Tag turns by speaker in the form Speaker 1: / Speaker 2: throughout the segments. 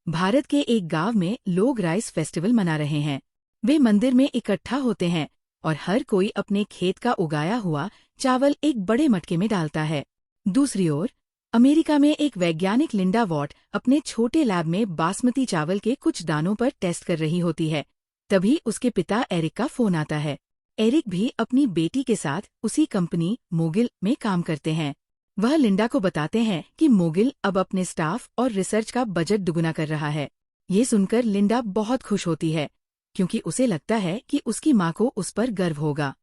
Speaker 1: भारत के एक गांव में लोग राइस फेस्टिवल मना रहे हैं। वे मंदिर में इकट्ठा होते हैं और हर कोई अपने खेत का उगाया हुआ चावल एक बड़े मटके में डालता है। दूसरी ओर अमेरिका में एक वैज्ञानिक लिंडा वॉट अपने छोटे लैब में बासमती चावल के कुछ दानों पर टेस्ट कर रही होती है। तभी उसके पिता एरिक का फोन आता है। एरिक भी अपनी बेटी के साथ उसी कंपनी मोगिल में काम करते हैं। वह लिंडा को बताते हैं कि मोगिल अब अपने स्टाफ और रिसर्च का बजट दुगुना कर रहा है। ये सुनकर लिंडा बहुत खुश होती है क्योंकि उसे लगता है कि उसकी माँ को उस पर गर्व होगा।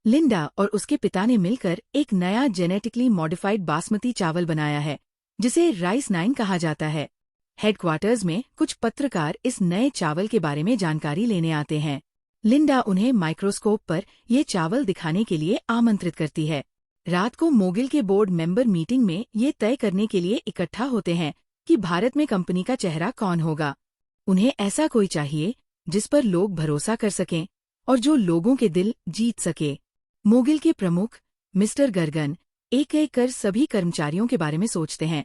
Speaker 1: लिंडा और उसके पिता ने मिलकर एक नया जेनेटिकली मॉडिफाइड बासमती चावल बनाया है जिसे राइस 9 कहा जाता है। हेडक्वार्टर्स में कुछ पत्रकार इस नए चावल के बारे में जानकारी लेने आते हैं। लिंडा उन्हें माइक्रोस्कोप पर ये चावल दिखाने के लिए आमंत्रित करती है। रात को मोगिल के बोर्ड मेंबर मीटिंग में ये तय करने के लिए इकट्ठा होते हैं कि भारत में कंपनी का चेहरा कौन होगा। उन्हें ऐसा कोई चाहिए जिस पर लोग भरोसा कर सकें और जो लोगों के दिल जीत सके। मोगिल के प्रमुख मिस्टर गर्गन एक एक कर सभी कर्मचारियों के बारे में सोचते हैं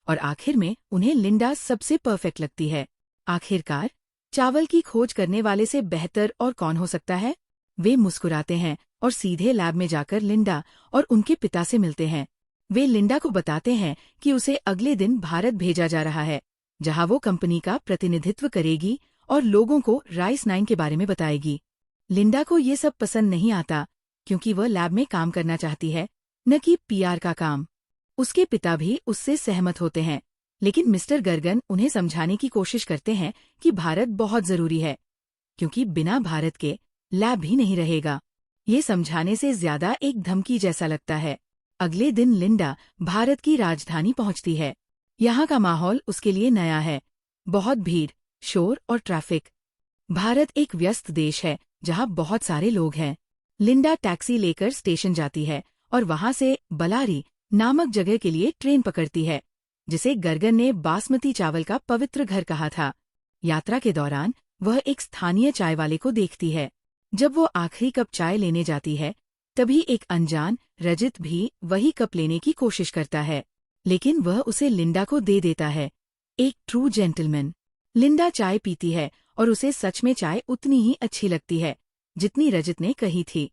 Speaker 1: और आखिर में उन्हें लिंडा सबसे परफेक्ट लगती है। आखिरकार चावल की खोज करने वाले से बेहतर और कौन हो सकता है। वे मुस्कुराते हैं और सीधे लैब में जाकर लिंडा और उनके पिता से मिलते हैं। वे लिंडा को बताते हैं कि उसे अगले दिन भारत भेजा जा रहा है जहां वो कंपनी का प्रतिनिधित्व करेगी और लोगों को राइस 9 के बारे में बताएगी। लिंडा को ये सब पसंद नहीं आता क्योंकि वह लैब में काम करना चाहती है, न कि पीआर का काम। उसके पिता भी उससे सहमत होते हैं, लेकिन मिस्टर गर्गन उन्हें समझाने की कोशिश करते हैं कि भारत बहुत जरूरी है क्योंकि बिना भारत के लैब भी नहीं रहेगा। ये समझाने से ज्यादा एक धमकी जैसा लगता है। अगले दिन लिंडा भारत की राजधानी पहुंचती है। यहाँ का माहौल उसके लिए नया है। बहुत भीड़, शोर और ट्रैफिक। भारत एक व्यस्त देश है जहाँ बहुत सारे लोग हैं। लिंडा टैक्सी लेकर स्टेशन जाती है और वहां से बलारी नामक जगह के लिए ट्रेन पकड़ती है जिसे गर्गन ने बासमती चावल का पवित्र घर कहा था। यात्रा के दौरान वह एक स्थानीय चाय वाले को देखती है। जब वो आखिरी कप चाय लेने जाती है तभी एक अनजान रजित भी वही कप लेने की कोशिश करता है, लेकिन वह उसे लिंडा को दे देता है। एक ट्रू जेंटलमैन। लिंडा चाय पीती है और उसे सच में चाय उतनी ही अच्छी लगती है जितनी रजित ने कही थी।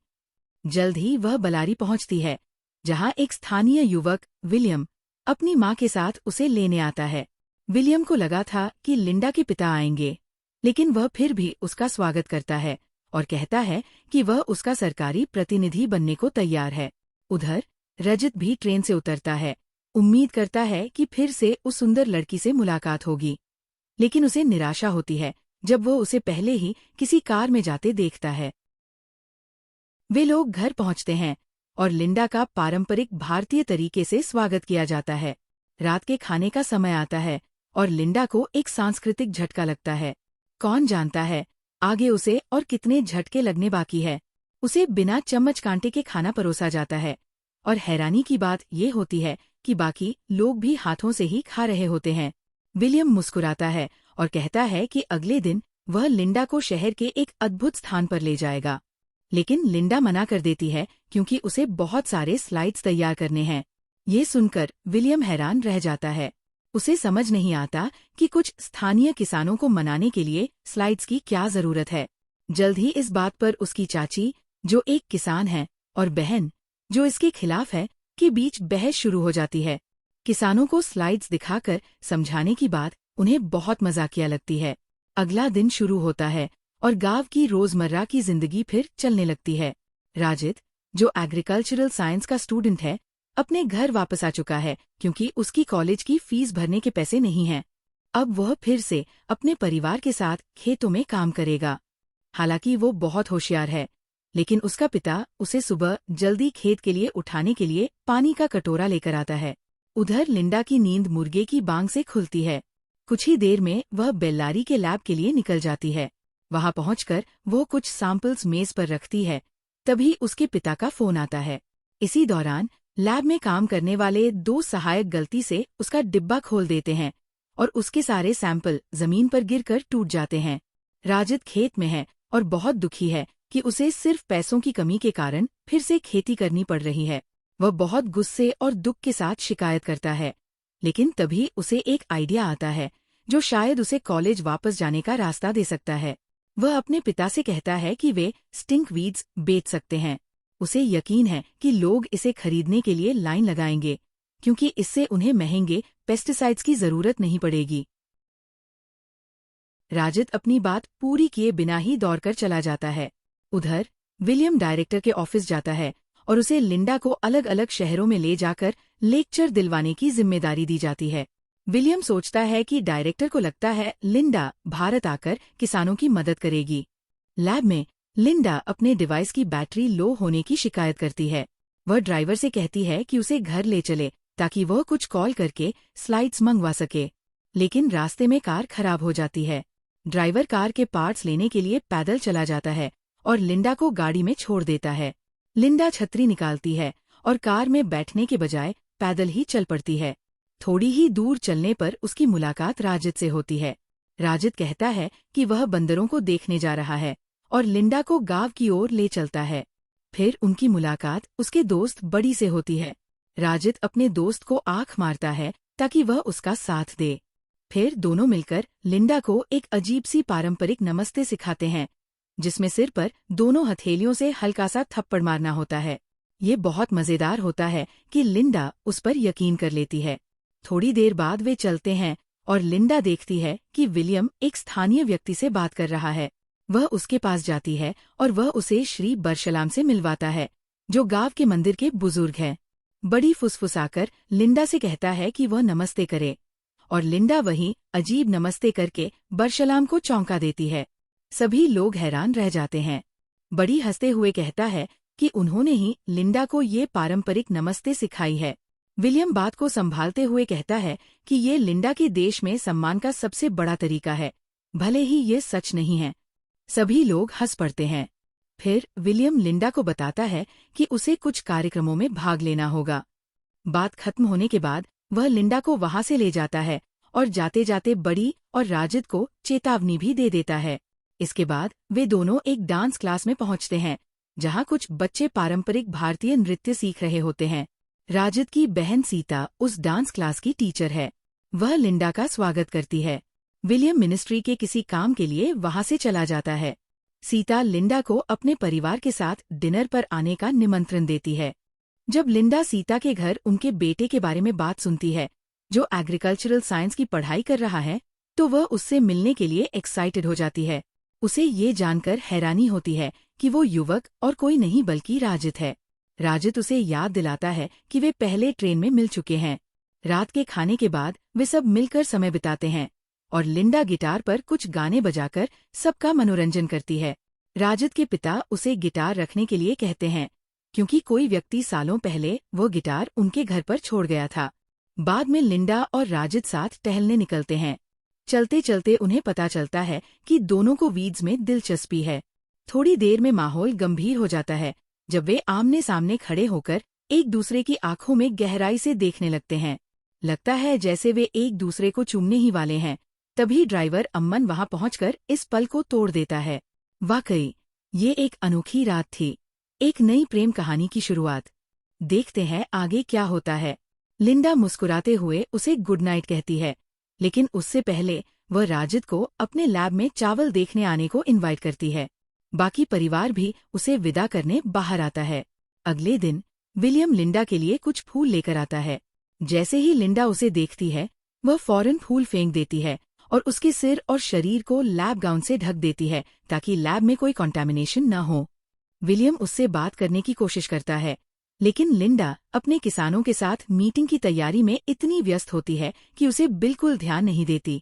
Speaker 1: जल्द ही वह बलारी पहुंचती है जहां एक स्थानीय युवक विलियम अपनी मां के साथ उसे लेने आता है। विलियम को लगा था कि लिंडा के पिता आएंगे, लेकिन वह फिर भी उसका स्वागत करता है और कहता है कि वह उसका सरकारी प्रतिनिधि बनने को तैयार है। उधर रजित भी ट्रेन से उतरता है, उम्मीद करता है कि फिर से उस सुंदर लड़की से मुलाकात होगी, लेकिन उसे निराशा होती है जब वह उसे पहले ही किसी कार में जाते देखता है। वे लोग घर पहुंचते हैं और लिंडा का पारंपरिक भारतीय तरीके से स्वागत किया जाता है। रात के खाने का समय आता है और लिंडा को एक सांस्कृतिक झटका लगता है। कौन जानता है आगे उसे और कितने झटके लगने बाकी है। उसे बिना चम्मच कांटे के खाना परोसा जाता है और हैरानी की बात ये होती है कि बाकी लोग भी हाथों से ही खा रहे होते हैं। विलियम मुस्कुराता है और कहता है कि अगले दिन वह लिंडा को शहर के एक अद्भुत स्थान पर ले जाएगा, लेकिन लिंडा मना कर देती है क्योंकि उसे बहुत सारे स्लाइड्स तैयार करने हैं। ये सुनकर विलियम हैरान रह जाता है। उसे समझ नहीं आता कि कुछ स्थानीय किसानों को मनाने के लिए स्लाइड्स की क्या जरूरत है। जल्द ही इस बात पर उसकी चाची, जो एक किसान है, और बहन, जो इसके खिलाफ है, के बीच बहस शुरू हो जाती है। किसानों को स्लाइड्स दिखाकर समझाने की बात उन्हें बहुत मजाकिया लगती है। अगला दिन शुरू होता है और गांव की रोजमर्रा की जिंदगी फिर चलने लगती है। राजित, जो एग्रीकल्चरल साइंस का स्टूडेंट है, अपने घर वापस आ चुका है क्योंकि उसकी कॉलेज की फीस भरने के पैसे नहीं हैं। अब वह फिर से अपने परिवार के साथ खेतों में काम करेगा। हालांकि वो बहुत होशियार है, लेकिन उसका पिता उसे सुबह जल्दी खेत के लिए उठाने के लिए पानी का कटोरा लेकर आता है। उधर लिंडा की नींद मुर्गे की बांग से खुलती है। कुछ ही देर में वह बेल्लारी के लैब के लिए निकल जाती है। वहां पहुंचकर वो कुछ सैंपल्स मेज पर रखती है। तभी उसके पिता का फोन आता है। इसी दौरान लैब में काम करने वाले 2 सहायक गलती से उसका डिब्बा खोल देते हैं और उसके सारे सैंपल जमीन पर गिरकर टूट जाते हैं। राजित खेत में है और बहुत दुखी है कि उसे सिर्फ पैसों की कमी के कारण फिर से खेती करनी पड़ रही है। वह बहुत गुस्से और दुख के साथ शिकायत करता है, लेकिन तभी उसे एक आइडिया आता है जो शायद उसे कॉलेज वापस जाने का रास्ता दे सकता है। वह अपने पिता से कहता है कि वे स्टिंकवीड्स बेच सकते हैं। उसे यकीन है कि लोग इसे खरीदने के लिए लाइन लगाएंगे, क्योंकि इससे उन्हें महंगे पेस्टिसाइड्स की जरूरत नहीं पड़ेगी। राजित अपनी बात पूरी किए बिना ही दौड़कर चला जाता है। उधर विलियम डायरेक्टर के ऑफिस जाता है और उसे लिंडा को अलग अलग शहरों में ले जाकर लेक्चर दिलवाने की जिम्मेदारी दी जाती है। विलियम सोचता है कि डायरेक्टर को लगता है लिंडा भारत आकर किसानों की मदद करेगी। लैब में लिंडा अपने डिवाइस की बैटरी लो होने की शिकायत करती है। वह ड्राइवर से कहती है कि उसे घर ले चले ताकि वह कुछ कॉल करके स्लाइड्स मंगवा सके, लेकिन रास्ते में कार खराब हो जाती है। ड्राइवर कार के पार्ट्स लेने के लिए पैदल चला जाता है और लिंडा को गाड़ी में छोड़ देता है। लिंडा छतरी निकालती है और कार में बैठने के बजाय पैदल ही चल पड़ती है। थोड़ी ही दूर चलने पर उसकी मुलाकात राजित से होती है। राजित कहता है कि वह बंदरों को देखने जा रहा है और लिंडा को गांव की ओर ले चलता है। फिर उनकी मुलाकात उसके दोस्त बड़ी से होती है। राजित अपने दोस्त को आंख मारता है ताकि वह उसका साथ दे। फिर दोनों मिलकर लिंडा को एक अजीब सी पारंपरिक नमस्ते सिखाते हैं, जिसमें सिर पर दोनों हथेलियों से हल्का सा थप्पड़ मारना होता है। ये बहुत मजेदार होता है कि लिंडा उस पर यकीन कर लेती है। थोड़ी देर बाद वे चलते हैं और लिंडा देखती है कि विलियम एक स्थानीय व्यक्ति से बात कर रहा है। वह उसके पास जाती है और वह उसे श्री बरशलाम से मिलवाता है, जो गांव के मंदिर के बुजुर्ग हैं। बड़ी फुसफुसाकर लिंडा से कहता है कि वह नमस्ते करे, और लिंडा वहीं अजीब नमस्ते करके बरशलाम को चौंका देती है। सभी लोग हैरान रह जाते हैं। बड़ी हंसते हुए कहता है कि उन्होंने ही लिंडा को ये पारंपरिक नमस्ते सिखाई है। विलियम बात को संभालते हुए कहता है कि ये लिंडा के देश में सम्मान का सबसे बड़ा तरीका है, भले ही ये सच नहीं है। सभी लोग हंस पड़ते हैं। फिर विलियम लिंडा को बताता है कि उसे कुछ कार्यक्रमों में भाग लेना होगा। बात खत्म होने के बाद वह लिंडा को वहां से ले जाता है और जाते जाते बड़ी और राजित को चेतावनी भी दे देता है। इसके बाद वे दोनों एक डांस क्लास में पहुंचते हैं, जहां कुछ बच्चे पारंपरिक भारतीय नृत्य सीख रहे होते हैं। राजित की बहन सीता उस डांस क्लास की टीचर है। वह लिंडा का स्वागत करती है। विलियम मिनिस्ट्री के किसी काम के लिए वहां से चला जाता है। सीता लिंडा को अपने परिवार के साथ डिनर पर आने का निमंत्रण देती है। जब लिंडा सीता के घर उनके बेटे के बारे में बात सुनती है, जो एग्रीकल्चरल साइंस की पढ़ाई कर रहा है, तो वह उससे मिलने के लिए एक्साइटेड हो जाती है। उसे ये जानकर हैरानी होती है कि वो युवक और कोई नहीं बल्कि राजित है। राजित उसे याद दिलाता है कि वे पहले ट्रेन में मिल चुके हैं। रात के खाने के बाद वे सब मिलकर समय बिताते हैं और लिंडा गिटार पर कुछ गाने बजाकर सबका मनोरंजन करती है। राजित के पिता उसे गिटार रखने के लिए कहते हैं, क्योंकि कोई व्यक्ति सालों पहले वो गिटार उनके घर पर छोड़ गया था। बाद में लिंडा और राजित साथ टहलने निकलते हैं। चलते चलते उन्हें पता चलता है कि दोनों को वीड्स में दिलचस्पी है। थोड़ी देर में माहौल गंभीर हो जाता है जब वे आमने सामने खड़े होकर एक दूसरे की आंखों में गहराई से देखने लगते हैं। लगता है जैसे वे एक दूसरे को चूमने ही वाले हैं। तभी ड्राइवर अम्मन वहां पहुंचकर इस पल को तोड़ देता है। वाकई ये एक अनोखी रात थी, एक नई प्रेम कहानी की शुरुआत। देखते हैं आगे क्या होता है। लिंडा मुस्कुराते हुए उसे गुड नाइट कहती है, लेकिन उससे पहले वह राजित को अपने लैब में चावल देखने आने को इनवाइट करती है। बाकी परिवार भी उसे विदा करने बाहर आता है। अगले दिन विलियम लिंडा के लिए कुछ फूल लेकर आता है। जैसे ही लिंडा उसे देखती है, वह फौरन फूल फेंक देती है और उसके सिर और शरीर को लैब गाउन से ढक देती है ताकि लैब में कोई कंटामिनेशन न हो। विलियम उससे बात करने की कोशिश करता है, लेकिन लिंडा अपने किसानों के साथ मीटिंग की तैयारी में इतनी व्यस्त होती है कि उसे बिल्कुल ध्यान नहीं देती।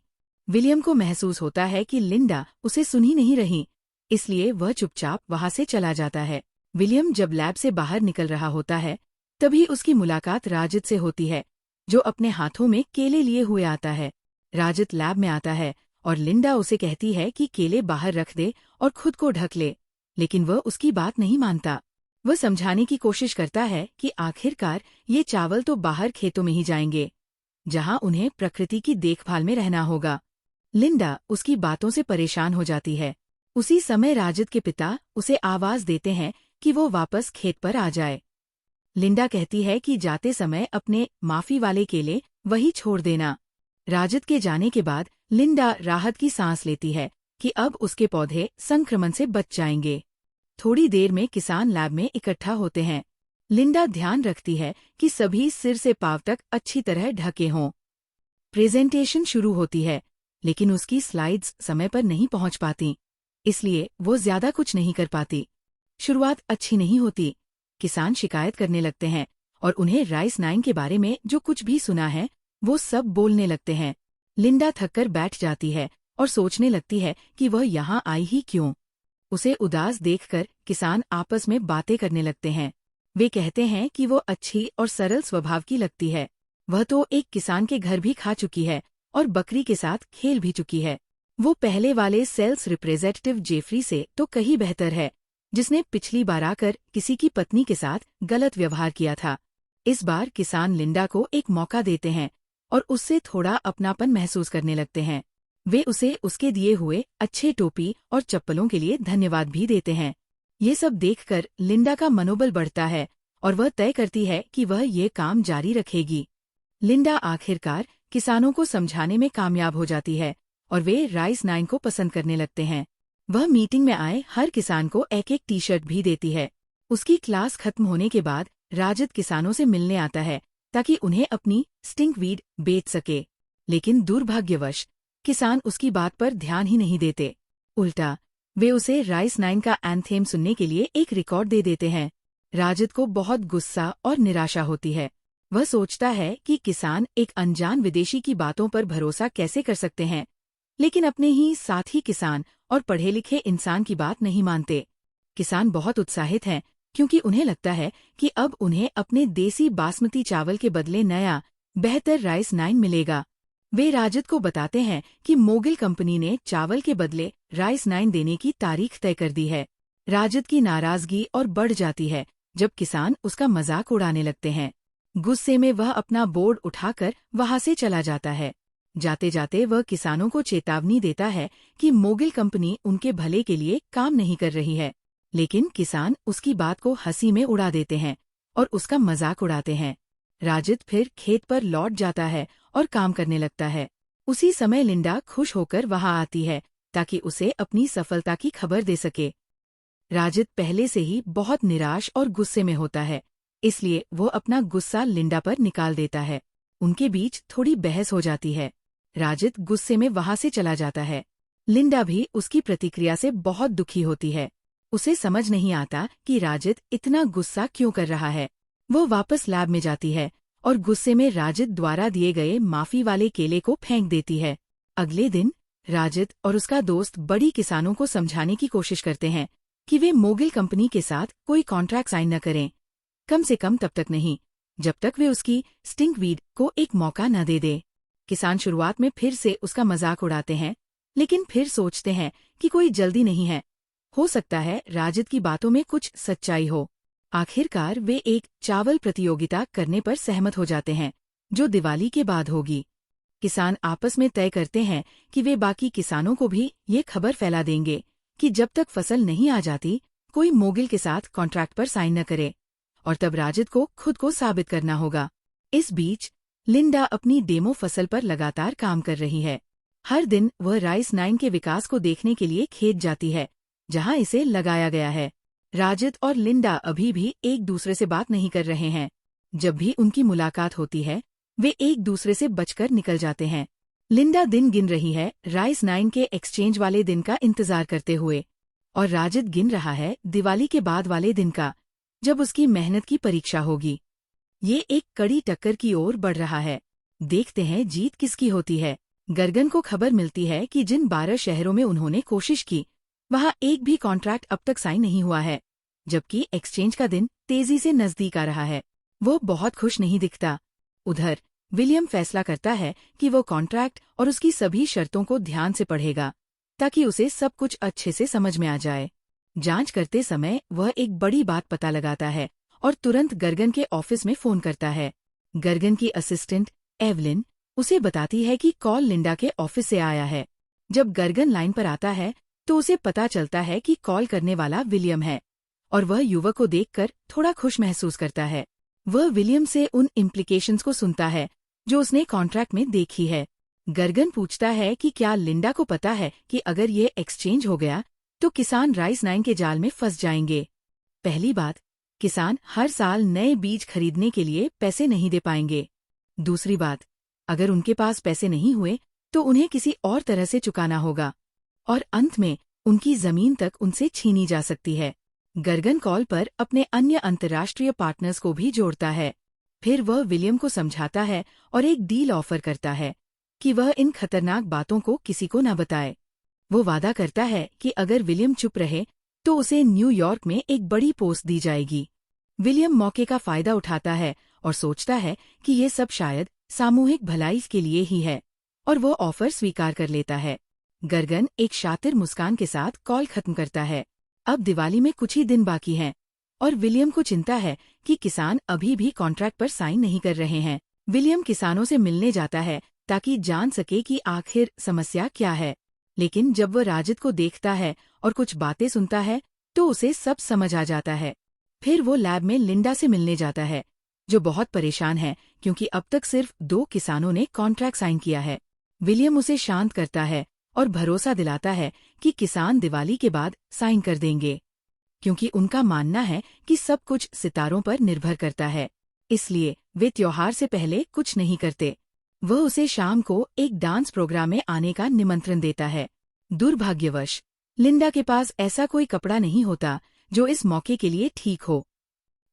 Speaker 1: विलियम को महसूस होता है कि लिंडा उसे सुन ही नहीं रही, इसलिए वह चुपचाप वहां से चला जाता है। विलियम जब लैब से बाहर निकल रहा होता है, तभी उसकी मुलाकात राजित से होती है, जो अपने हाथों में केले लिए हुए आता है। राजित लैब में आता है और लिंडा उसे कहती है कि केले बाहर रख दे और खुद को ढक ले, लेकिन वह उसकी बात नहीं मानता। वह समझाने की कोशिश करता है कि आखिरकार ये चावल तो बाहर खेतों में ही जाएंगे, जहां उन्हें प्रकृति की देखभाल में रहना होगा। लिंडा उसकी बातों से परेशान हो जाती है। उसी समय राजित के पिता उसे आवाज देते हैं कि वो वापस खेत पर आ जाए। लिंडा कहती है कि जाते समय अपने माफी वाले केले वही छोड़ देना। राजित के जाने के बाद लिंडा राहत की सांस लेती है कि अब उसके पौधे संक्रमण से बच जाएंगे। थोड़ी देर में किसान लैब में इकट्ठा होते हैं। लिंडा ध्यान रखती है कि सभी सिर से पांव तक अच्छी तरह ढके हों। प्रेजेंटेशन शुरू होती है, लेकिन उसकी स्लाइड्स समय पर नहीं पहुंच पाती, इसलिए वो ज्यादा कुछ नहीं कर पाती। शुरुआत अच्छी नहीं होती। किसान शिकायत करने लगते हैं और उन्हें राइस 9 के बारे में जो कुछ भी सुना है वो सब बोलने लगते हैं। लिंडा थककर बैठ जाती है और सोचने लगती है कि वह यहाँ आई ही क्यों। उसे उदास देखकर किसान आपस में बातें करने लगते हैं। वे कहते हैं कि वो अच्छी और सरल स्वभाव की लगती है। वह तो एक किसान के घर भी खा चुकी है और बकरी के साथ खेल भी चुकी है। वो पहले वाले सेल्स रिप्रेजेंटेटिव जेफरी से तो कहीं बेहतर है, जिसने पिछली बार आकर किसी की पत्नी के साथ गलत व्यवहार किया था। इस बार किसान लिंडा को एक मौका देते हैं और उससे थोड़ा अपनापन महसूस करने लगते हैं। वे उसे उसके दिए हुए अच्छे टोपी और चप्पलों के लिए धन्यवाद भी देते हैं। ये सब देखकर लिंडा का मनोबल बढ़ता है और वह तय करती है कि वह ये काम जारी रखेगी। लिंडा आखिरकार किसानों को समझाने में कामयाब हो जाती है और वे राइस 9 को पसंद करने लगते हैं। वह मीटिंग में आए हर किसान को एक एक टी शर्ट भी देती है। उसकी क्लास खत्म होने के बाद राजद किसानों से मिलने आता है ताकि उन्हें अपनी स्टिंकवीड बेच सके, लेकिन दुर्भाग्यवश किसान उसकी बात पर ध्यान ही नहीं देते। उल्टा वे उसे राइस 9 का एंथेम सुनने के लिए एक रिकॉर्ड दे देते हैं। राजद को बहुत गुस्सा और निराशा होती है। वह सोचता है कि किसान एक अनजान विदेशी की बातों पर भरोसा कैसे कर सकते हैं, लेकिन अपने ही साथी किसान और पढ़े लिखे इंसान की बात नहीं मानते। किसान बहुत उत्साहित हैं क्योंकि उन्हें लगता है कि अब उन्हें अपने देसी बासमती चावल के बदले नया बेहतर राइस 9 मिलेगा। वे राजद को बताते हैं कि मोगिल कंपनी ने चावल के बदले राइस 9 देने की तारीख तय कर दी है। राजद की नाराजगी और बढ़ जाती है जब किसान उसका मजाक उड़ाने लगते हैं। गुस्से में वह अपना बोर्ड उठाकर वहां से चला जाता है। जाते जाते वह किसानों को चेतावनी देता है कि मोगिल कंपनी उनके भले के लिए काम नहीं कर रही है, लेकिन किसान उसकी बात को हंसी में उड़ा देते हैं और उसका मजाक उड़ाते हैं। राजद फिर खेत पर लौट जाता है और काम करने लगता है। उसी समय लिंडा खुश होकर वहां आती है ताकि उसे अपनी सफलता की खबर दे सके। राजद पहले से ही बहुत निराश और गुस्से में होता है, इसलिए वो अपना गुस्सा लिंडा पर निकाल देता है। उनके बीच थोड़ी बहस हो जाती है। राजद गुस्से में वहां से चला जाता है। लिंडा भी उसकी प्रतिक्रिया से बहुत दुखी होती है। उसे समझ नहीं आता कि राजद इतना गुस्सा क्यों कर रहा है। वो वापस लैब में जाती है और गुस्से में राजद द्वारा दिए गए माफी वाले केले को फेंक देती है। अगले दिन राजद और उसका दोस्त बड़ी किसानों को समझाने की कोशिश करते हैं कि वे मोगिल कंपनी के साथ कोई कॉन्ट्रैक्ट साइन न करें, कम से कम तब तक नहीं जब तक वे उसकी स्टिंकवीड को एक मौका न दे दे। किसान शुरुआत में फिर से उसका मजाक उड़ाते हैं, लेकिन फिर सोचते हैं कि कोई जल्दी नहीं है, हो सकता है राजद की बातों में कुछ सच्चाई हो। आखिरकार वे एक चावल प्रतियोगिता करने पर सहमत हो जाते हैं, जो दिवाली के बाद होगी। किसान आपस में तय करते हैं कि वे बाकी किसानों को भी ये खबर फैला देंगे कि जब तक फसल नहीं आ जाती कोई मोगिल के साथ कॉन्ट्रैक्ट पर साइन न करे, और तब राजद को खुद को साबित करना होगा। इस बीच लिंडा अपनी डेमो फसल पर लगातार काम कर रही है। हर दिन वह राइस 9 के विकास को देखने के लिए खेत जाती है जहां इसे लगाया गया है। राजद और लिंडा अभी भी एक दूसरे से बात नहीं कर रहे हैं। जब भी उनकी मुलाकात होती है वे एक दूसरे से बचकर निकल जाते हैं। लिंडा दिन गिन रही है राइस 9 के एक्सचेंज वाले दिन का इंतजार करते हुए, और राजद गिन रहा है दिवाली के बाद वाले दिन का, जब उसकी मेहनत की परीक्षा होगी। ये एक कड़ी टक्कर की ओर बढ़ रहा है। देखते हैं जीत किसकी होती है। गर्गन को खबर मिलती है कि जिन 12 शहरों में उन्होंने कोशिश की वहां एक भी कॉन्ट्रैक्ट अब तक साइन नहीं हुआ है, जबकि एक्सचेंज का दिन तेजी से नजदीक आ रहा है। वो बहुत खुश नहीं दिखता। उधर विलियम फैसला करता है कि वो कॉन्ट्रैक्ट और उसकी सभी शर्तों को ध्यान से पढ़ेगा ताकि उसे सब कुछ अच्छे से समझ में आ जाए। जांच करते समय वह एक बड़ी बात पता लगाता है और तुरंत गर्गन के ऑफिस में फोन करता है। गर्गन की असिस्टेंट एवलिन उसे बताती है कि कॉल लिंडा के ऑफिस से आया है। जब गर्गन लाइन पर आता है तो उसे पता चलता है कि कॉल करने वाला विलियम है, और वह युवक को देखकर थोड़ा खुश महसूस करता है। वह विलियम से उन इम्प्लीकेशंस को सुनता है जो उसने कॉन्ट्रैक्ट में देखी है। गर्गन पूछता है कि क्या लिंडा को पता है कि अगर ये एक्सचेंज हो गया तो किसान राइस 9 के जाल में फंस जाएंगे। पहली बात, किसान हर साल नए बीज खरीदने के लिए पैसे नहीं दे पाएंगे। दूसरी बात, अगर उनके पास पैसे नहीं हुए तो उन्हें किसी और तरह से चुकाना होगा। और अंत में उनकी जमीन तक उनसे छीनी जा सकती है। गर्गन कॉल पर अपने अन्य अंतर्राष्ट्रीय पार्टनर्स को भी जोड़ता है। फिर वह विलियम को समझाता है और एक डील ऑफर करता है कि वह इन खतरनाक बातों को किसी को न बताए। वो वादा करता है कि अगर विलियम चुप रहे तो उसे न्यूयॉर्क में एक बड़ी पोस्ट दी जाएगी। विलियम मौके का फायदा उठाता है और सोचता है कि ये सब शायद सामूहिक भलाई के लिए ही है, और वो ऑफर स्वीकार कर लेता है। गर्गन एक शातिर मुस्कान के साथ कॉल खत्म करता है। अब दिवाली में कुछ ही दिन बाकी हैं और विलियम को चिंता है कि किसान अभी भी कॉन्ट्रैक्ट पर साइन नहीं कर रहे हैं। विलियम किसानों से मिलने जाता है ताकि जान सके कि आखिर समस्या क्या है, लेकिन जब वह राजिद को देखता है और कुछ बातें सुनता है तो उसे सब समझ आ जाता है। फिर वो लैब में लिंडा से मिलने जाता है, जो बहुत परेशान है क्योंकि अब तक सिर्फ 2 किसानों ने कॉन्ट्रैक्ट साइन किया है। विलियम उसे शांत करता है और भरोसा दिलाता है कि किसान दिवाली के बाद साइन कर देंगे, क्योंकि उनका मानना है कि सब कुछ सितारों पर निर्भर करता है, इसलिए वे त्योहार से पहले कुछ नहीं करते। वह उसे शाम को एक डांस प्रोग्राम में आने का निमंत्रण देता है। दुर्भाग्यवश लिंडा के पास ऐसा कोई कपड़ा नहीं होता जो इस मौके के लिए ठीक हो।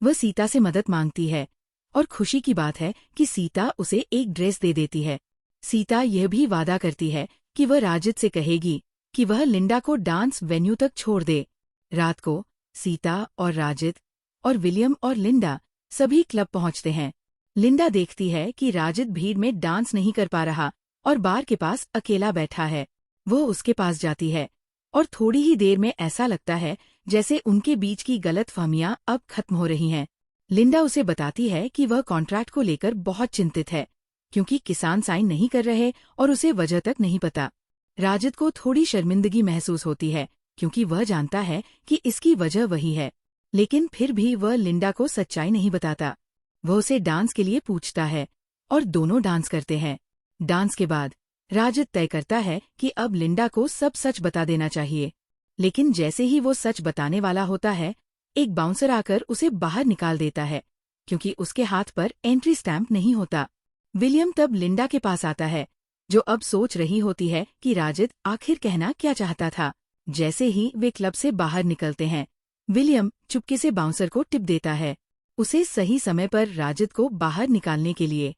Speaker 1: वह सीता से मदद मांगती है और खुशी की बात है कि सीता उसे एक ड्रेस दे देती है। सीता यह भी वादा करती है कि वह राजिद से कहेगी कि वह लिंडा को डांस वेन्यू तक छोड़ दे। रात को सीता और राजिद और विलियम और लिंडा सभी क्लब पहुंचते हैं। लिंडा देखती है कि राजिद भीड़ में डांस नहीं कर पा रहा और बार के पास अकेला बैठा है। वो उसके पास जाती है और थोड़ी ही देर में ऐसा लगता है जैसे उनके बीच की गलतफहमियां अब खत्म हो रही हैं। लिंडा उसे बताती है कि वह कॉन्ट्रैक्ट को लेकर बहुत चिंतित है, क्योंकि किसान साइन नहीं कर रहे और उसे वजह तक नहीं पता। राजिद को थोड़ी शर्मिंदगी महसूस होती है क्योंकि वह जानता है कि इसकी वजह वही है, लेकिन फिर भी वह लिंडा को सच्चाई नहीं बताता। वह उसे डांस के लिए पूछता है और दोनों डांस करते हैं। डांस के बाद राजिद तय करता है कि अब लिंडा को सब सच बता देना चाहिए, लेकिन जैसे ही वो सच बताने वाला होता है, एक बाउंसर आकर उसे बाहर निकाल देता है, क्योंकि उसके हाथ पर एंट्री स्टैम्प नहीं होता। विलियम तब लिंडा के पास आता है, जो अब सोच रही होती है कि राजिद आखिर कहना क्या चाहता था। जैसे ही वे क्लब से बाहर निकलते हैं, विलियम चुपके से बाउंसर को टिप देता है, उसे सही समय पर राजिद को बाहर निकालने के लिए।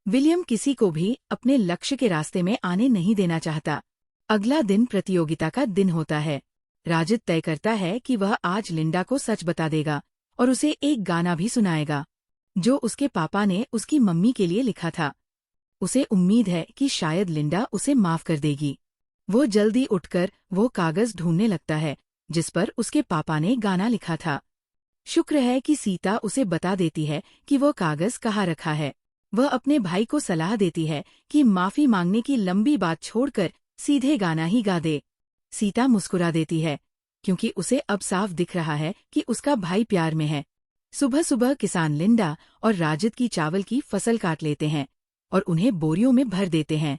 Speaker 1: विलियम किसी को भी अपने लक्ष्य के रास्ते में आने नहीं देना चाहता। अगला दिन प्रतियोगिता का दिन होता है। राजिद तय करता है कि वह आज लिंडा को सच बता देगा और उसे एक गाना भी सुनाएगा, जो उसके पापा ने उसकी मम्मी के लिए लिखा था। उसे उम्मीद है कि शायद लिंडा उसे माफ कर देगी। वो जल्दी उठकर वो कागज ढूंढने लगता है जिस पर उसके पापा ने गाना लिखा था। शुक्र है कि सीता उसे बता देती है कि वो कागज कहाँ रखा है। वह अपने भाई को सलाह देती है कि माफी मांगने की लंबी बात छोड़कर सीधे गाना ही गा दे। सीता मुस्कुरा देती है, क्योंकि उसे अब साफ दिख रहा है कि उसका भाई प्यार में है। सुबह सुबह किसान लिंडा और राजिद की चावल की फसल काट लेते हैं और उन्हें बोरियों में भर देते हैं,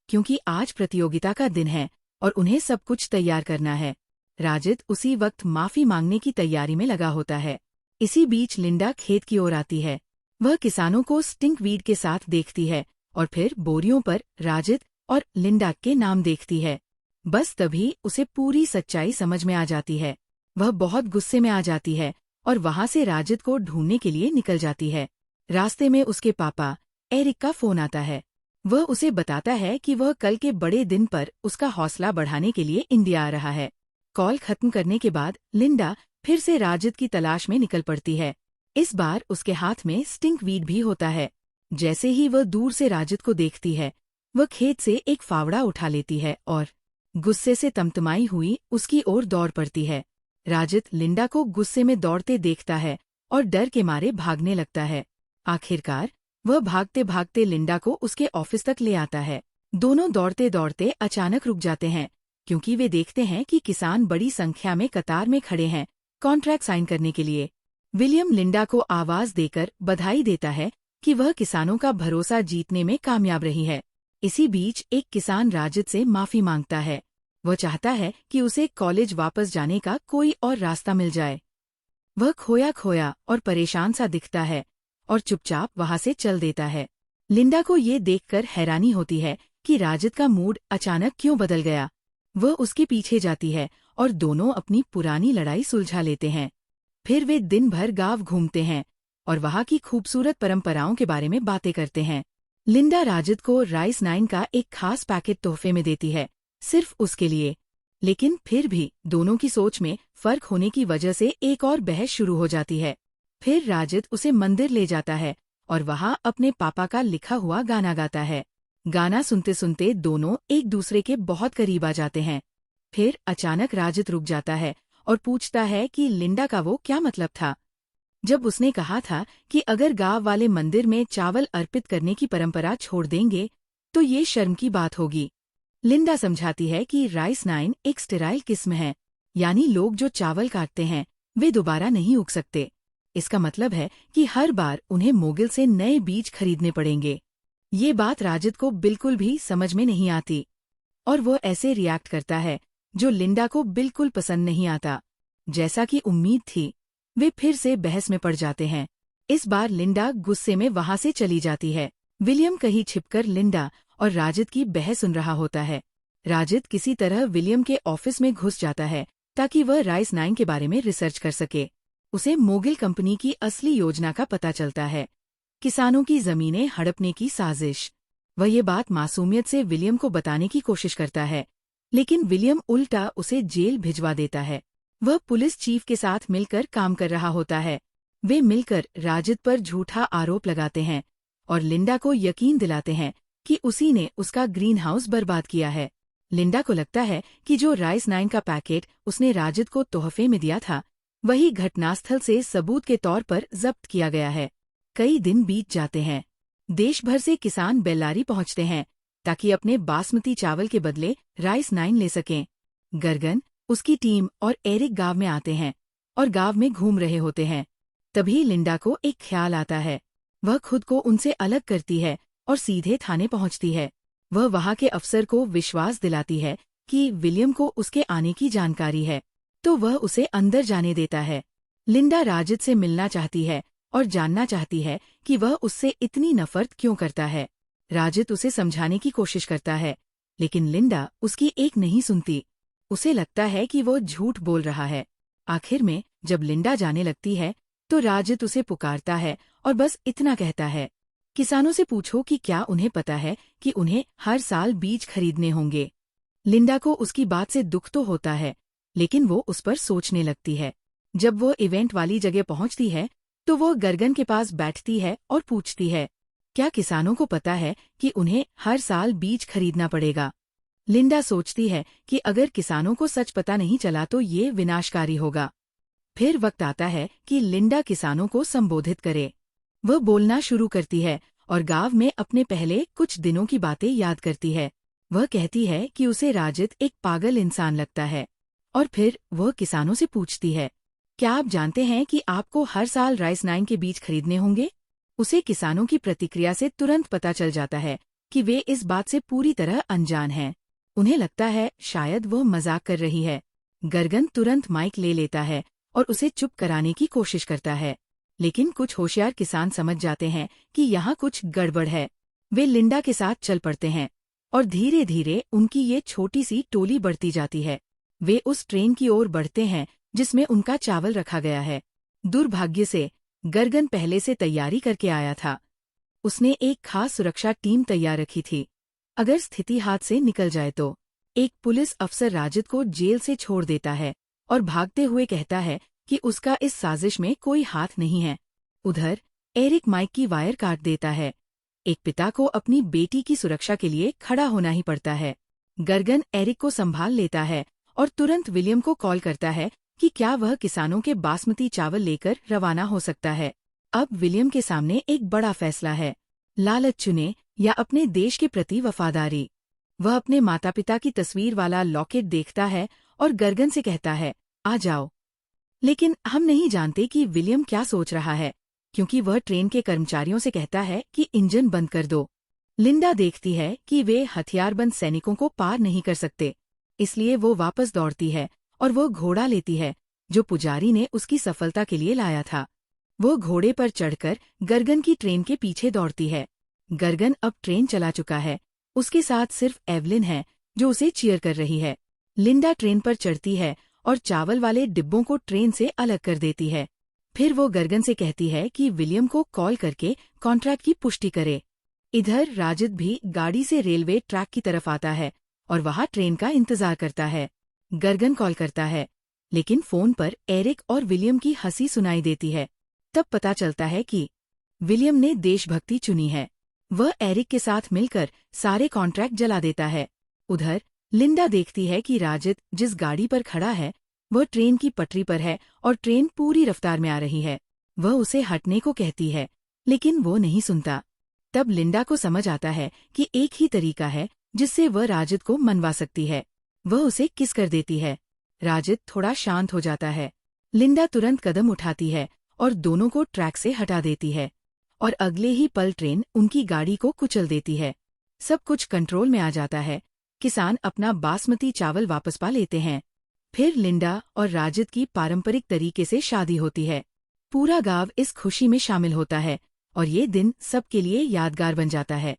Speaker 1: क्योंकि आज प्रतियोगिता का दिन है और उन्हें सब कुछ तैयार करना है। राजिद उसी वक्त माफी मांगने की तैयारी में लगा होता है। इसी बीच लिंडा खेत की ओर आती है। वह किसानों को स्टिंकवीड के साथ देखती है और फिर बोरियों पर राजिद और लिंडा के नाम देखती है। बस तभी उसे पूरी सच्चाई समझ में आ जाती है। वह बहुत गुस्से में आ जाती है और वहां से राजिद को ढूंढने के लिए निकल जाती है। रास्ते में उसके पापा एरिक का फोन आता है। वह उसे बताता है कि वह कल के बड़े दिन पर उसका हौसला बढ़ाने के लिए इंडिया आ रहा है। कॉल खत्म करने के बाद लिंडा फिर से राजिद की तलाश में निकल पड़ती है। इस बार उसके हाथ में स्टिंकवीड भी होता है। जैसे ही वह दूर से राजिद को देखती है, वह खेत से एक फावड़ा उठा लेती है और गुस्से से तमतमाई हुई उसकी ओर दौड़ पड़ती है। राजिद लिंडा को गुस्से में दौड़ते देखता है और डर के मारे भागने लगता है। आखिरकार वह भागते भागते लिंडा को उसके ऑफिस तक ले आता है। दोनों दौड़ते दौड़ते अचानक रुक जाते हैं, क्योंकि वे देखते हैं कि किसान बड़ी संख्या में कतार में खड़े हैं कॉन्ट्रैक्ट साइन करने के लिए। विलियम लिंडा को आवाज देकर बधाई देता है कि वह किसानों का भरोसा जीतने में कामयाब रही है। इसी बीच एक किसान राजद से माफी मांगता है। वह चाहता है कि उसे कॉलेज वापस जाने का कोई और रास्ता मिल जाए। वह खोया खोया और परेशान सा दिखता है और चुपचाप वहां से चल देता है। लिंडा को ये देखकर हैरानी होती है कि राजद का मूड अचानक क्यों बदल गया। वह उसके पीछे जाती है और दोनों अपनी पुरानी लड़ाई सुलझा लेते हैं। फिर वे दिन भर गांव घूमते हैं और वहां की खूबसूरत परंपराओं के बारे में बातें करते हैं। लिंडा राजद को राइस 9 का एक खास पैकेट तोहफे में देती है, सिर्फ उसके लिए। लेकिन फिर भी दोनों की सोच में फर्क होने की वजह से एक और बहस शुरू हो जाती है। फिर राजद उसे मंदिर ले जाता है और वहां अपने पापा का लिखा हुआ गाना गाता है। गाना सुनते सुनते दोनों एक दूसरे के बहुत करीब आ जाते हैं। फिर अचानक राजद रुक जाता है और पूछता है कि लिंडा का वो क्या मतलब था, जब उसने कहा था कि अगर गांव वाले मंदिर में चावल अर्पित करने की परंपरा छोड़ देंगे तो ये शर्म की बात होगी। लिंडा समझाती है कि राइस 9 एक स्टेराइल किस्म है, यानी लोग जो चावल काटते हैं वे दोबारा नहीं उग सकते। इसका मतलब है कि हर बार उन्हें मोगिल से नए बीज खरीदने पड़ेंगे। ये बात राजद को बिल्कुल भी समझ में नहीं आती और वो ऐसे रिएक्ट करता है जो लिंडा को बिल्कुल पसंद नहीं आता। जैसा कि उम्मीद थी, वे फिर से बहस में पड़ जाते हैं। इस बार लिंडा गुस्से में वहां से चली जाती है। विलियम कहीं छिपकर लिंडा और राजद की बहस सुन रहा होता है। राजद किसी तरह विलियम के ऑफिस में घुस जाता है ताकि वह राइस 9 के बारे में रिसर्च कर सके। उसे मोगिल कंपनी की असली योजना का पता चलता है, किसानों की जमीनें हड़पने की साजिश। वह ये बात मासूमियत से विलियम को बताने की कोशिश करता है, लेकिन विलियम उल्टा उसे जेल भिजवा देता है। वह पुलिस चीफ के साथ मिलकर काम कर रहा होता है। वे मिलकर राजद पर झूठा आरोप लगाते हैं और लिंडा को यकीन दिलाते हैं कि उसी ने उसका ग्रीन हाउस बर्बाद किया है। लिंडा को लगता है कि जो राइस 9 का पैकेट उसने राजद को तोहफे में दिया था, वही घटनास्थल से सबूत के तौर पर जब्त किया गया है। कई दिन बीत जाते हैं। देश भर से किसान बेल्लारी पहुंचते हैं ताकि अपने बासमती चावल के बदले राइस 9 ले सकें। गर्गन, उसकी टीम और एरिक गांव में आते हैं और गांव में घूम रहे होते हैं। तभी लिंडा को एक ख्याल आता है। वह खुद को उनसे अलग करती है और सीधे थाने पहुंचती है। वह वहां के अफसर को विश्वास दिलाती है कि विलियम को उसके आने की जानकारी है, तो वह उसे अंदर जाने देता है। लिंडा राजद से मिलना चाहती है और जानना चाहती है कि वह उससे इतनी नफरत क्यों करता है। राजद उसे समझाने की कोशिश करता है, लेकिन लिंडा उसकी एक नहीं सुनती। उसे लगता है कि वो झूठ बोल रहा है। आखिर में जब लिंडा जाने लगती है तो राजद उसे पुकारता है और बस इतना कहता है, किसानों से पूछो कि क्या उन्हें पता है कि उन्हें हर साल बीज खरीदने होंगे। लिंडा को उसकी बात से दुख तो होता है, लेकिन वो उस पर सोचने लगती है। जब वो इवेंट वाली जगह पहुंचती है तो वो गर्गन के पास बैठती है और पूछती है, क्या किसानों को पता है कि उन्हें हर साल बीज खरीदना पड़ेगा। लिंडा सोचती है कि अगर किसानों को सच पता नहीं चला तो ये विनाशकारी होगा। फिर वक्त आता है कि लिंडा किसानों को संबोधित करे। वह बोलना शुरू करती है और गांव में अपने पहले कुछ दिनों की बातें याद करती है। वह कहती है कि उसे राजद एक पागल इंसान लगता है और फिर वह किसानों से पूछती है, क्या आप जानते हैं कि आपको हर साल राइस 9 के बीज खरीदने होंगे। उसे किसानों की प्रतिक्रिया से तुरंत पता चल जाता है कि वे इस बात से पूरी तरह अनजान हैं। उन्हें लगता है शायद वह मजाक कर रही है। गर्गन तुरंत माइक ले लेता है और उसे चुप कराने की कोशिश करता है, लेकिन कुछ होशियार किसान समझ जाते हैं कि यहाँ कुछ गड़बड़ है। वे लिंडा के साथ चल पड़ते हैं और धीरे धीरे उनकी ये छोटी सी टोली बढ़ती जाती है। वे उस ट्रेन की ओर बढ़ते हैं जिसमें उनका चावल रखा गया है। दुर्भाग्य से गर्गन पहले से तैयारी करके आया था। उसने एक खास सुरक्षा टीम तैयार रखी थी, अगर स्थिति हाथ से निकल जाए तो। एक पुलिस अफसर राजद को जेल से छोड़ देता है और भागते हुए कहता है कि उसका इस साजिश में कोई हाथ नहीं है। उधर एरिक माइक की वायर काट देता है। एक पिता को अपनी बेटी की सुरक्षा के लिए खड़ा होना ही पड़ता है। गर्गन एरिक को संभाल लेता है और तुरंत विलियम को कॉल करता है कि क्या वह किसानों के बासमती चावल लेकर रवाना हो सकता है। अब विलियम के सामने एक बड़ा फैसला है, लालच चुने या अपने देश के प्रति वफादारी। वह अपने माता पिता की तस्वीर वाला लॉकेट देखता है और गर्गन से कहता है, आ जाओ। लेकिन हम नहीं जानते कि विलियम क्या सोच रहा है, क्योंकि वह ट्रेन के कर्मचारियों से कहता है कि इंजन बंद कर दो। लिंडा देखती है कि वे हथियारबंद सैनिकों को पार नहीं कर सकते, इसलिए वो वापस दौड़ती है और वो घोड़ा लेती है जो पुजारी ने उसकी सफलता के लिए लाया था। वो घोड़े पर चढ़कर गर्गन की ट्रेन के पीछे दौड़ती है। गर्गन अब ट्रेन चला चुका है, उसके साथ सिर्फ एवलिन है जो उसे चीयर कर रही है। लिंडा ट्रेन पर चढ़ती है और चावल वाले डिब्बों को ट्रेन से अलग कर देती है। फिर वो गर्गन से कहती है कि विलियम को कॉल करके कॉन्ट्रैक्ट की पुष्टि करे। इधर राजिद भी गाड़ी से रेलवे ट्रैक की तरफ आता है और वहां ट्रेन का इंतजार करता है। गर्गन कॉल करता है, लेकिन फोन पर एरिक और विलियम की हंसी सुनाई देती है। तब पता चलता है कि विलियम ने देशभक्ति चुनी है। वह एरिक के साथ मिलकर सारे कॉन्ट्रैक्ट जला देता है। उधर लिंडा देखती है कि राजिद जिस गाड़ी पर खड़ा है वह ट्रेन की पटरी पर है और ट्रेन पूरी रफ्तार में आ रही है। वह उसे हटने को कहती है, लेकिन वो नहीं सुनता। तब लिंडा को समझ आता है कि एक ही तरीका है जिससे वह राजिद को मनवा सकती है। वह उसे किस कर देती है। राजिद थोड़ा शांत हो जाता है। लिंडा तुरंत कदम उठाती है और दोनों को ट्रैक से हटा देती है और अगले ही पल ट्रेन उनकी गाड़ी को कुचल देती है। सब कुछ कंट्रोल में आ जाता है। किसान अपना बासमती चावल वापस पा लेते हैं। फिर लिंडा और राजिद की पारंपरिक तरीके से शादी होती है। पूरा गांव इस खुशी में शामिल होता है और ये दिन सबके लिए यादगार बन जाता है।